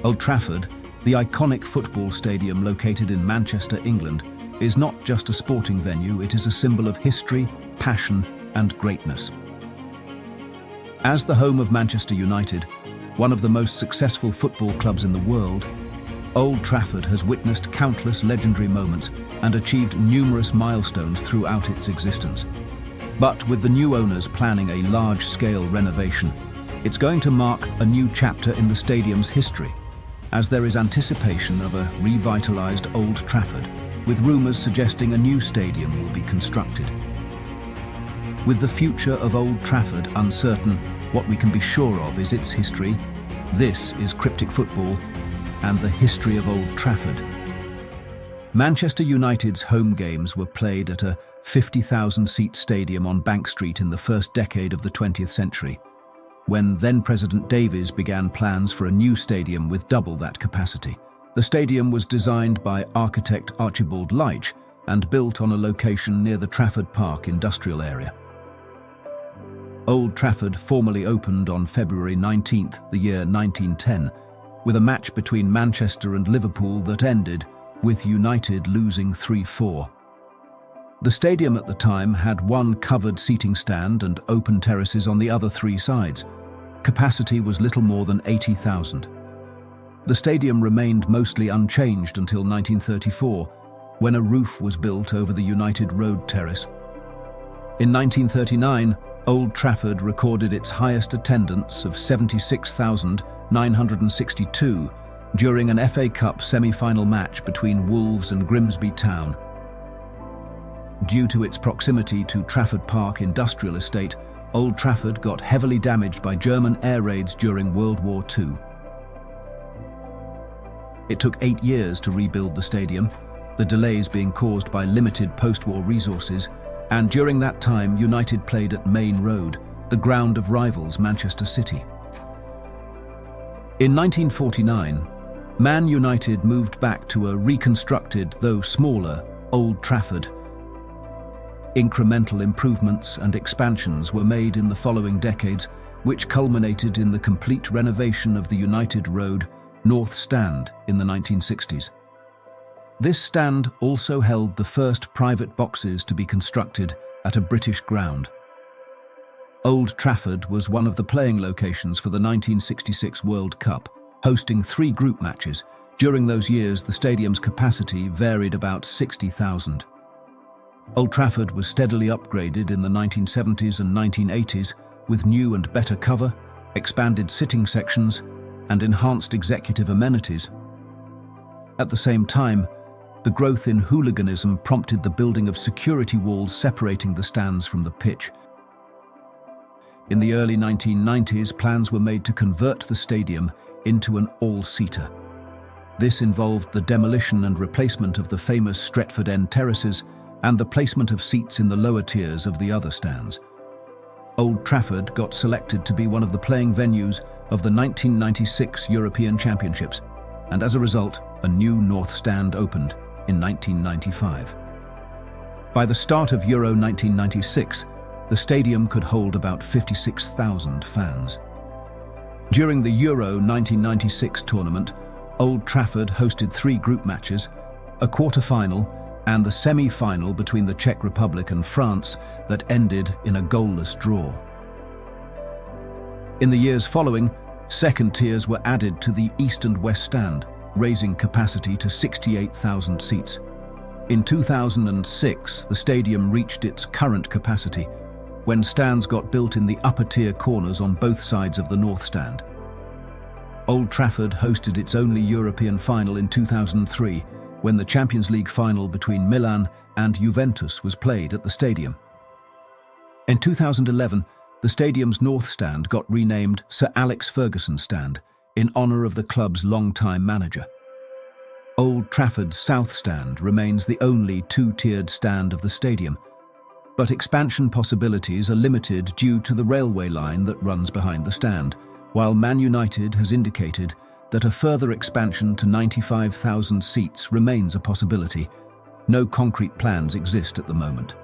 Old Trafford, the iconic football stadium located in Manchester, England, is not just a sporting venue, it is a symbol of history, passion, and greatness. As the home of Manchester United, one of the most successful football clubs in the world, Old Trafford has witnessed countless legendary moments and achieved numerous milestones throughout its existence. But with the new owners planning a large-scale renovation, it's going to mark a new chapter in the stadium's history, as there is anticipation of a revitalized Old Trafford, with rumors suggesting a new stadium will be constructed. With the future of Old Trafford uncertain, what we can be sure of is its history. This is Cryptic Football and the history of Old Trafford. Manchester United's home games were played at a 50,000-seat stadium on Bank Street in the first decade of the 20th century, when then-President Davies began plans for a new stadium with double that capacity. The stadium was designed by architect Archibald Leitch and built on a location near the Trafford Park industrial area. Old Trafford formally opened on February 19th, the year 1910, with a match between Manchester and Liverpool that ended with United losing 3-4. The stadium at the time had one covered seating stand and open terraces on the other three sides. Capacity was little more than 80,000. The stadium remained mostly unchanged until 1934, when a roof was built over the United Road terrace. In 1939, Old Trafford recorded its highest attendance of 76,962 during an FA Cup semi-final match between Wolves and Grimsby Town. Due to its proximity to Trafford Park industrial estate, Old Trafford got heavily damaged by German air raids during World War II. It took 8 years to rebuild the stadium, the delays being caused by limited post-war resources, and during that time United played at Main Road, the ground of rivals Manchester City. In 1949, Man United moved back to a reconstructed, though smaller, Old Trafford. Incremental improvements and expansions were made in the following decades, which culminated in the complete renovation of the United Road North Stand in the 1960s. This stand also held the first private boxes to be constructed at a British ground. Old Trafford was one of the playing locations for the 1966 World Cup, hosting 3 group matches. During those years, the stadium's capacity varied about 60,000. Old Trafford was steadily upgraded in the 1970s and 1980s with new and better cover, expanded sitting sections, and enhanced executive amenities. At the same time, the growth in hooliganism prompted the building of security walls separating the stands from the pitch. In the early 1990s, plans were made to convert the stadium into an all-seater. This involved the demolition and replacement of the famous Stretford End terraces and the placement of seats in the lower tiers of the other stands. Old Trafford got selected to be one of the playing venues of the 1996 European Championships, and as a result, a new North Stand opened in 1995. By the start of Euro 1996, the stadium could hold about 56,000 fans. During the Euro 1996 tournament, Old Trafford hosted 3 group matches, a quarter-final, and the semi-final between the Czech Republic and France that ended in a goalless draw. In the years following, second tiers were added to the East and West Stand, raising capacity to 68,000 seats. In 2006, the stadium reached its current capacity, when stands got built in the upper-tier corners on both sides of the North Stand. Old Trafford hosted its only European final in 2003, when the Champions League final between Milan and Juventus was played at the stadium. In 2011, the stadium's North Stand got renamed Sir Alex Ferguson Stand, in honour of the club's long-time manager. Old Trafford's South Stand remains the only 2-tiered stand of the stadium, but expansion possibilities are limited due to the railway line that runs behind the stand, while Man United has indicated that a further expansion to 95,000 seats remains a possibility. No concrete plans exist at the moment.